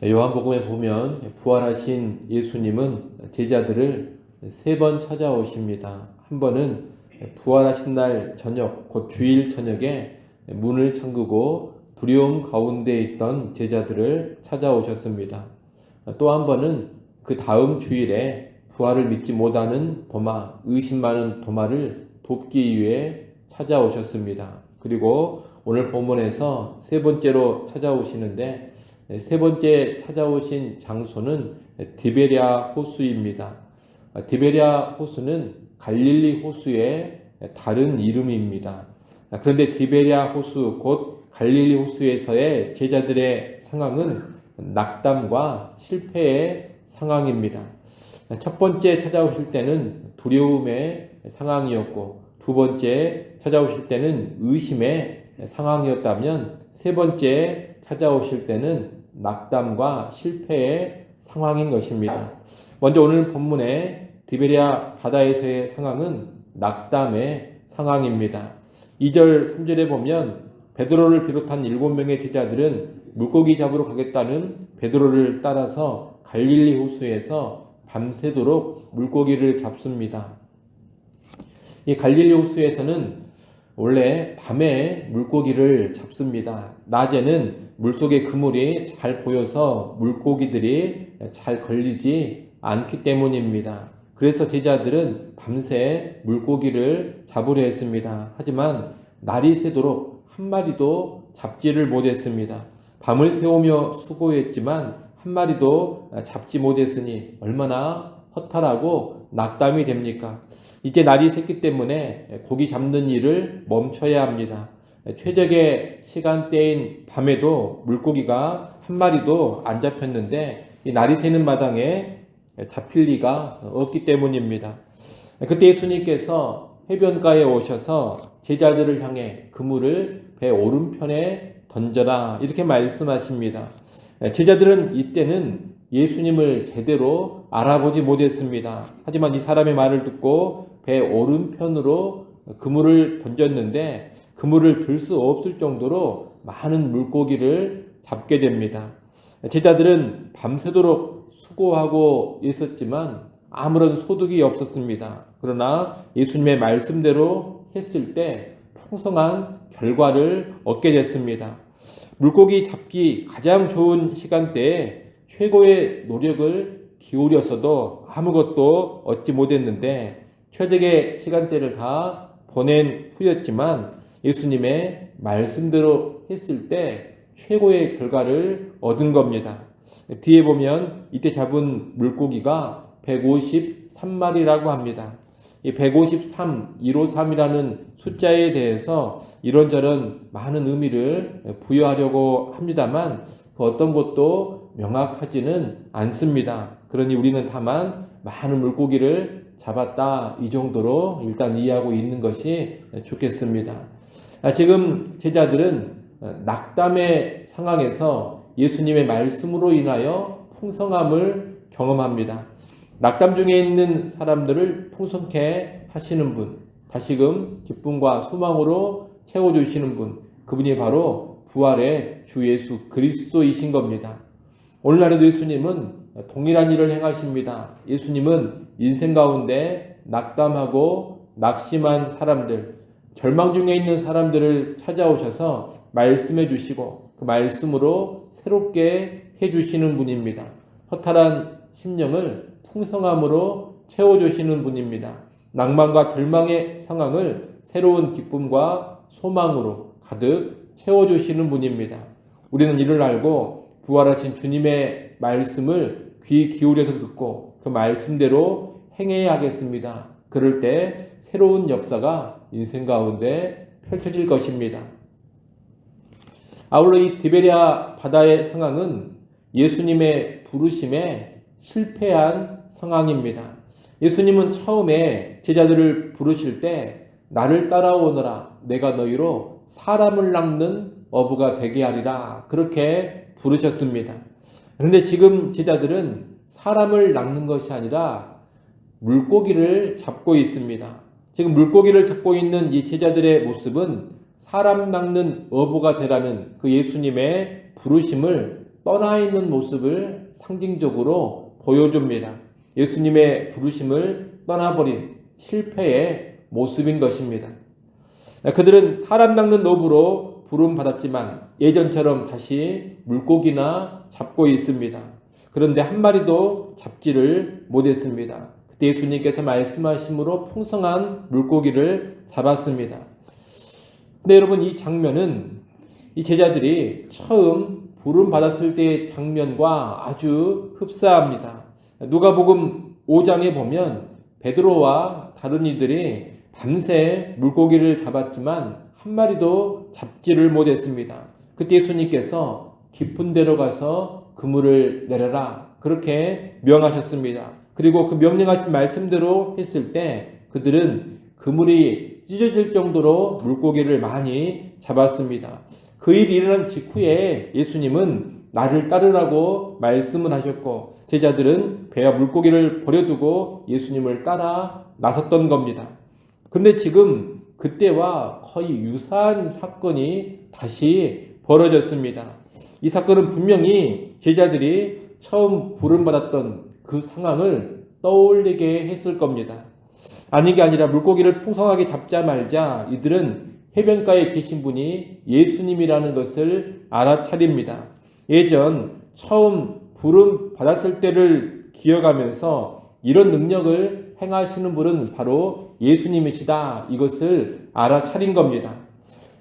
요한복음에 보면 부활하신 예수님은 제자들을 세 번 찾아오십니다. 한 번은 부활하신 날 저녁, 곧 주일 저녁에 문을 잠그고 두려움 가운데 있던 제자들을 찾아오셨습니다. 또 한 번은 그 다음 주일에 부활을 믿지 못하는 도마, 의심 많은 도마를 돕기 위해 찾아오셨습니다. 그리고 오늘 본문에서 세 번째로 찾아오시는데 세 번째 찾아오신 장소는 디베랴 호수입니다. 디베랴 호수는 갈릴리 호수의 다른 이름입니다. 그런데 디베랴 호수, 곧 갈릴리 호수에서의 제자들의 상황은 낙담과 실패의 상황입니다. 첫 번째 찾아오실 때는 두려움의 상황이었고, 두 번째 찾아오실 때는 의심의 상황이었다면, 세 번째 찾아오실 때는 낙담과 실패의 상황인 것입니다. 먼저 오늘 본문의 디베랴 바다에서의 상황은 낙담의 상황입니다. 2절, 3절에 보면 베드로를 비롯한 7명의 제자들은 물고기 잡으러 가겠다는 베드로를 따라서 갈릴리 호수에서 밤새도록 물고기를 잡습니다. 이 갈릴리 호수에서는 원래 밤에 물고기를 잡습니다. 낮에는 물속의 그물이 잘 보여서 물고기들이 잘 걸리지 않기 때문입니다. 그래서 제자들은 밤새 물고기를 잡으려 했습니다. 하지만 날이 새도록 한 마리도 잡지를 못했습니다. 밤을 새우며 수고했지만 한 마리도 잡지 못했으니 얼마나 허탈하고 낙담이 됩니까? 이제 날이 샜기 때문에 고기 잡는 일을 멈춰야 합니다. 최적의 시간대인 밤에도 물고기가 한 마리도 안 잡혔는데 이 날이 새는 마당에 잡힐 리가 없기 때문입니다. 그때 예수님께서 해변가에 오셔서 제자들을 향해 그물을 배 오른편에 던져라 이렇게 말씀하십니다. 제자들은 이때는 예수님을 제대로 알아보지 못했습니다. 하지만 이 사람의 말을 듣고 배 오른편으로 그물을 던졌는데 그물을 들 수 없을 정도로 많은 물고기를 잡게 됩니다. 제자들은 밤새도록 수고하고 있었지만 아무런 소득이 없었습니다. 그러나 예수님의 말씀대로 했을 때 풍성한 결과를 얻게 됐습니다. 물고기 잡기 가장 좋은 시간대에 최고의 노력을 기울였어도 아무것도 얻지 못했는데 최적의 시간대를 다 보낸 후였지만 예수님의 말씀대로 했을 때 최고의 결과를 얻은 겁니다. 뒤에 보면 이때 잡은 물고기가 153마리라고 합니다. 이 153, 153이라는 숫자에 대해서 이런저런 많은 의미를 부여하려고 합니다만 그 어떤 것도 명확하지는 않습니다. 그러니 우리는 다만 많은 물고기를 잡았다 이 정도로 일단 이해하고 있는 것이 좋겠습니다. 지금 제자들은 낙담의 상황에서 예수님의 말씀으로 인하여 풍성함을 경험합니다. 낙담 중에 있는 사람들을 풍성케 하시는 분, 다시금 기쁨과 소망으로 채워주시는 분, 그분이 바로 부활의 주 예수 그리스도이신 겁니다. 오늘날에도 예수님은 동일한 일을 행하십니다. 예수님은 인생 가운데 낙담하고 낙심한 사람들, 절망 중에 있는 사람들을 찾아오셔서 말씀해 주시고 그 말씀으로 새롭게 해주시는 분입니다. 허탈한 심령을 풍성함으로 채워주시는 분입니다. 낭만과 절망의 상황을 새로운 기쁨과 소망으로 가득 채워주시는 분입니다. 우리는 이를 알고 부활하신 주님의 말씀을 귀 기울여서 듣고 그 말씀대로 행해야 하겠습니다. 그럴 때 새로운 역사가 인생 가운데 펼쳐질 것입니다. 아울러 이 디베랴 바다의 상황은 예수님의 부르심에 실패한 상황입니다. 예수님은 처음에 제자들을 부르실 때 나를 따라오너라 내가 너희로 사람을 낚는 어부가 되게 하리라 그렇게 부르셨습니다. 그런데 지금 제자들은 사람을 낚는 것이 아니라 물고기를 잡고 있습니다. 지금 물고기를 잡고 있는 이 제자들의 모습은 사람 낚는 어부가 되라는 그 예수님의 부르심을 떠나 있는 모습을 상징적으로 보여줍니다. 예수님의 부르심을 떠나버린 실패의 모습인 것입니다. 그들은 사람 낚는 노부로 부름받았지만 예전처럼 다시 물고기나 잡고 있습니다. 그런데 한 마리도 잡지를 못했습니다. 그때 예수님께서 말씀하심으로 풍성한 물고기를 잡았습니다. 근데 여러분, 이 장면은 이 제자들이 처음 부름받았을 때의 장면과 아주 흡사합니다. 누가복음 5장에 보면 베드로와 다른 이들이 밤새 물고기를 잡았지만 한 마리도 잡지를 못했습니다. 그때 예수님께서 깊은 데로 가서 그물을 내려라, 그렇게 명하셨습니다. 그리고 그 명령하신 말씀대로 했을 때 그들은 그물이 찢어질 정도로 물고기를 많이 잡았습니다. 그 일이 일어난 직후에 예수님은 나를 따르라고 말씀을 하셨고 제자들은 배와 물고기를 버려두고 예수님을 따라 나섰던 겁니다. 그런데 지금 그때와 거의 유사한 사건이 다시 벌어졌습니다. 이 사건은 분명히 제자들이 처음 부름받았던 그 상황을 떠올리게 했을 겁니다. 아닌 게 아니라 물고기를 풍성하게 잡자 말자 이들은 해변가에 계신 분이 예수님이라는 것을 알아차립니다. 예전 처음 부름 받았을 때를 기억하면서 이런 능력을 행하시는 분은 바로 예수님이시다, 이것을 알아차린 겁니다.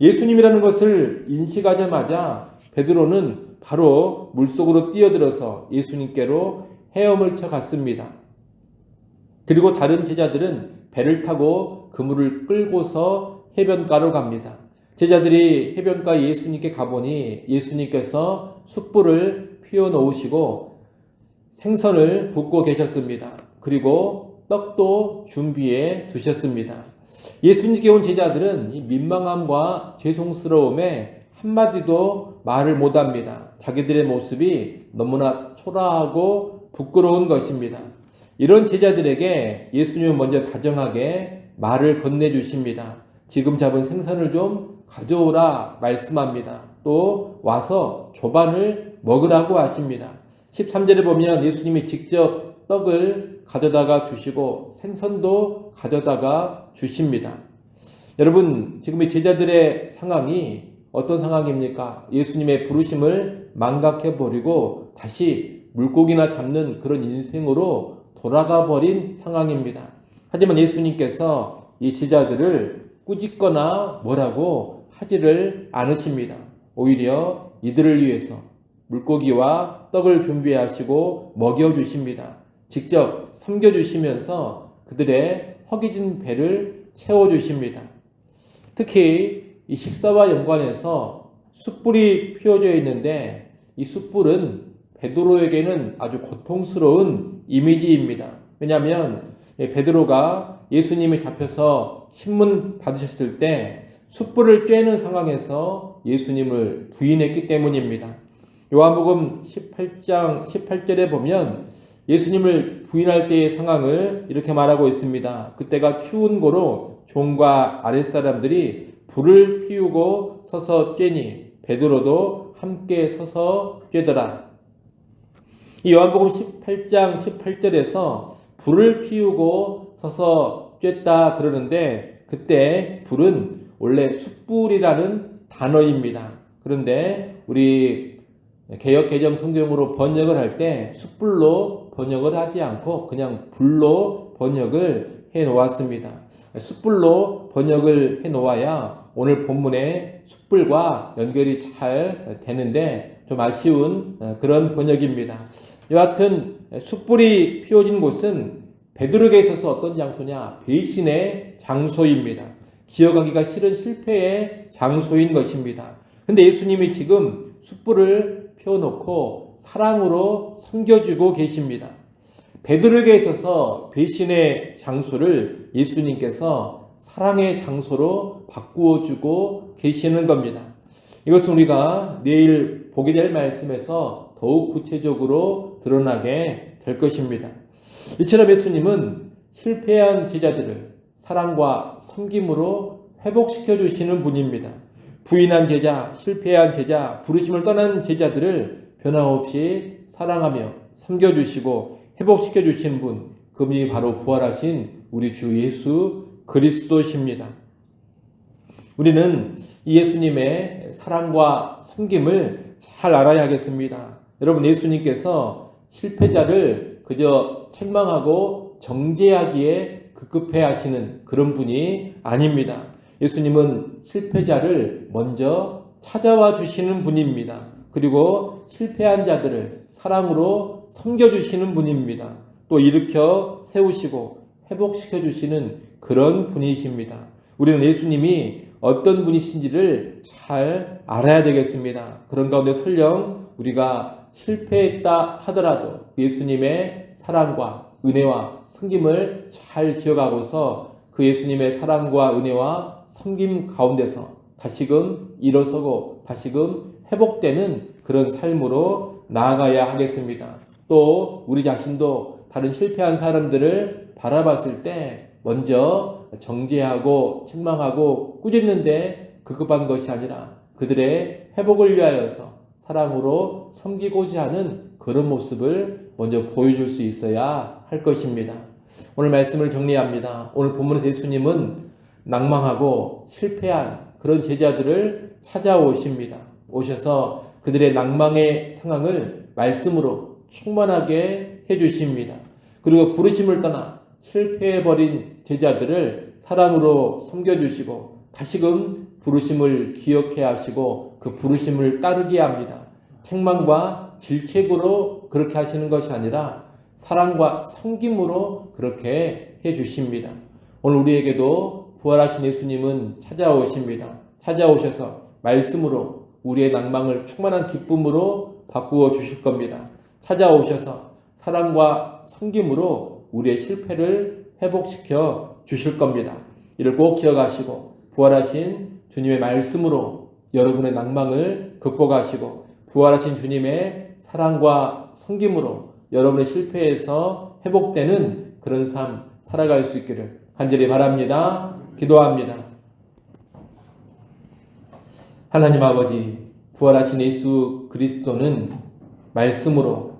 예수님이라는 것을 인식하자마자 베드로는 바로 물속으로 뛰어들어서 예수님께로 헤엄을 쳐 갔습니다. 그리고 다른 제자들은 배를 타고 그물을 끌고서 해변가로 갑니다. 제자들이 해변가 예수님께 가보니 예수님께서 숯불을 피워놓으시고 생선을 굽고 계셨습니다. 그리고 떡도 준비해 두셨습니다. 예수님께 온 제자들은 이 민망함과 죄송스러움에 한마디도 말을 못합니다. 자기들의 모습이 너무나 초라하고 부끄러운 것입니다. 이런 제자들에게 예수님은 먼저 다정하게 말을 건네주십니다. 지금 잡은 생선을 좀 가져오라 말씀합니다. 또 와서 조반을 먹으라고 하십니다. 13절에 보면 예수님이 직접 떡을 가져다가 주시고 생선도 가져다가 주십니다. 여러분, 지금 이 제자들의 상황이 어떤 상황입니까? 예수님의 부르심을 망각해버리고 다시 물고기나 잡는 그런 인생으로 돌아가 버린 상황입니다. 하지만 예수님께서 이 제자들을 꾸짖거나 뭐라고 하지를 않으십니다. 오히려 이들을 위해서 물고기와 떡을 준비하시고 먹여주십니다. 직접 섬겨주시면서 그들의 허기진 배를 채워주십니다. 특히 이 식사와 연관해서 숯불이 피워져 있는데 이 숯불은 베드로에게는 아주 고통스러운 이미지입니다. 왜냐하면 베드로가 예수님이 잡혀서 신문 받으셨을 때 숯불을 쬐는 상황에서 예수님을 부인했기 때문입니다. 요한복음 18장 18절에 보면 예수님을 부인할 때의 상황을 이렇게 말하고 있습니다. 그때가 추운 고로 종과 아랫사람들이 불을 피우고 서서 쬐니 베드로도 함께 서서 쬐더라. 이 요한복음 18장 18절에서 불을 피우고 서서 쬐다 그러는데 그때 불은 원래 숯불이라는 단어입니다. 그런데 우리 개역개정 성경으로 번역을 할 때 숯불로 번역을 하지 않고 그냥 불로 번역을 해 놓았습니다. 숯불로 번역을 해 놓아야 오늘 본문의 숯불과 연결이 잘 되는데 좀 아쉬운 그런 번역입니다. 여하튼 숯불이 피워진 곳은 베드로에게 있어서 어떤 장소냐? 배신의 장소입니다. 기억하기가 싫은 실패의 장소인 것입니다. 그런데 예수님이 지금 숯불을 피워놓고 사랑으로 섬겨주고 계십니다. 베드로에게 있어서 배신의 장소를 예수님께서 사랑의 장소로 바꾸어주고 계시는 겁니다. 이것은 우리가 내일 보게 될 말씀에서 더욱 구체적으로 드러나게 될 것입니다. 이처럼 예수님은 실패한 제자들을 사랑과 섬김으로 회복시켜 주시는 분입니다. 부인한 제자, 실패한 제자, 부르심을 떠난 제자들을 변함없이 사랑하며 섬겨주시고 회복시켜주신 분, 그분이 바로 부활하신 우리 주 예수 그리스도십니다. 우리는 이 예수님의 사랑과 섬김을 잘 알아야 하겠습니다. 여러분, 예수님께서 실패자를 그저 책망하고 정죄하기에 급급해 하시는 그런 분이 아닙니다. 예수님은 실패자를 먼저 찾아와 주시는 분입니다. 그리고 실패한 자들을 사랑으로 섬겨주시는 분입니다. 또 일으켜 세우시고 회복시켜 주시는 그런 분이십니다. 우리는 예수님이 어떤 분이신지를 잘 알아야 되겠습니다. 그런 가운데 설령 우리가 실패했다 하더라도 예수님의 사랑과 은혜와 섬김을 잘 기억하고서 그 예수님의 사랑과 은혜와 섬김 가운데서 다시금 일어서고 다시금 회복되는 그런 삶으로 나아가야 하겠습니다. 또 우리 자신도 다른 실패한 사람들을 바라봤을 때 먼저 정죄하고 책망하고 꾸짖는데 급급한 것이 아니라 그들의 회복을 위하여서 사랑으로 섬기고자 하는 그런 모습을 먼저 보여줄 수 있어야 할 것입니다. 오늘 말씀을 정리합니다. 오늘 본문에서 예수님은 낭망하고 실패한 그런 제자들을 찾아오십니다. 오셔서 그들의 낭망의 상황을 말씀으로 충만하게 해주십니다. 그리고 부르심을 떠나 실패해버린 제자들을 사랑으로 섬겨주시고 다시금 부르심을 기억해 하시고 그 부르심을 따르게 합니다. 책망과 질책으로 그렇게 하시는 것이 아니라 사랑과 섬김으로 그렇게 해주십니다. 오늘 우리에게도 부활하신 예수님은 찾아오십니다. 찾아오셔서 말씀으로 우리의 낭망을 충만한 기쁨으로 바꾸어 주실 겁니다. 찾아오셔서 사랑과 섬김으로 우리의 실패를 회복시켜 주실 겁니다. 이를 꼭 기억하시고 부활하신 주님의 말씀으로 여러분의 낭망을 극복하시고 부활하신 주님의 사랑과 섬김으로 여러분의 실패에서 회복되는 그런 삶 살아갈 수 있기를 간절히 바랍니다. 기도합니다. 하나님 아버지, 부활하신 예수 그리스도는 말씀으로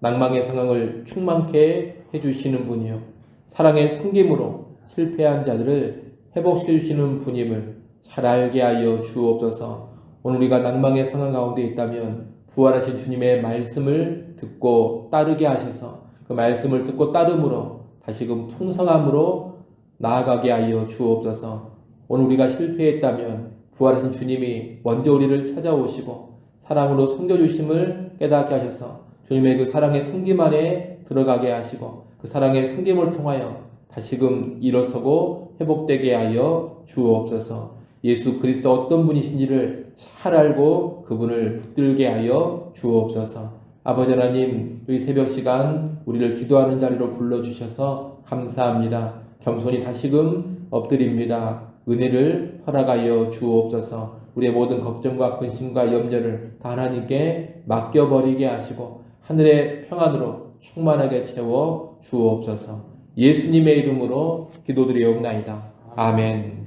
낭망의 상황을 충만케 해주시는 분이요 사랑의 섬김으로 실패한 자들을 회복시켜 주시는 분임을 잘 알게 하여 주옵소서. 오늘 우리가 낭망의 상황 가운데 있다면 부활하신 주님의 말씀을 듣고 따르게 하셔서 그 말씀을 듣고 따름으로 다시금 풍성함으로 나아가게 하여 주옵소서. 오늘 우리가 실패했다면 부활하신 주님이 먼저 우리를 찾아오시고 사랑으로 섬겨주심을 깨닫게 하셔서 주님의 그 사랑의 섬김 안에 들어가게 하시고 그 사랑의 섬김을 통하여 다시금 일어서고 회복되게 하여 주옵소서. 예수 그리스도 어떤 분이신지를 잘 알고 그분을 붙들게 하여 주옵소서. 아버지 하나님, 이 새벽 시간 우리를 기도하는 자리로 불러주셔서 감사합니다. 겸손히 다시금 엎드립니다. 은혜를 허락하여 주옵소서. 우리의 모든 걱정과 근심과 염려를 다 하나님께 맡겨버리게 하시고 하늘의 평안으로 충만하게 채워 주옵소서. 예수님의 이름으로 기도드리옵나이다. 아멘.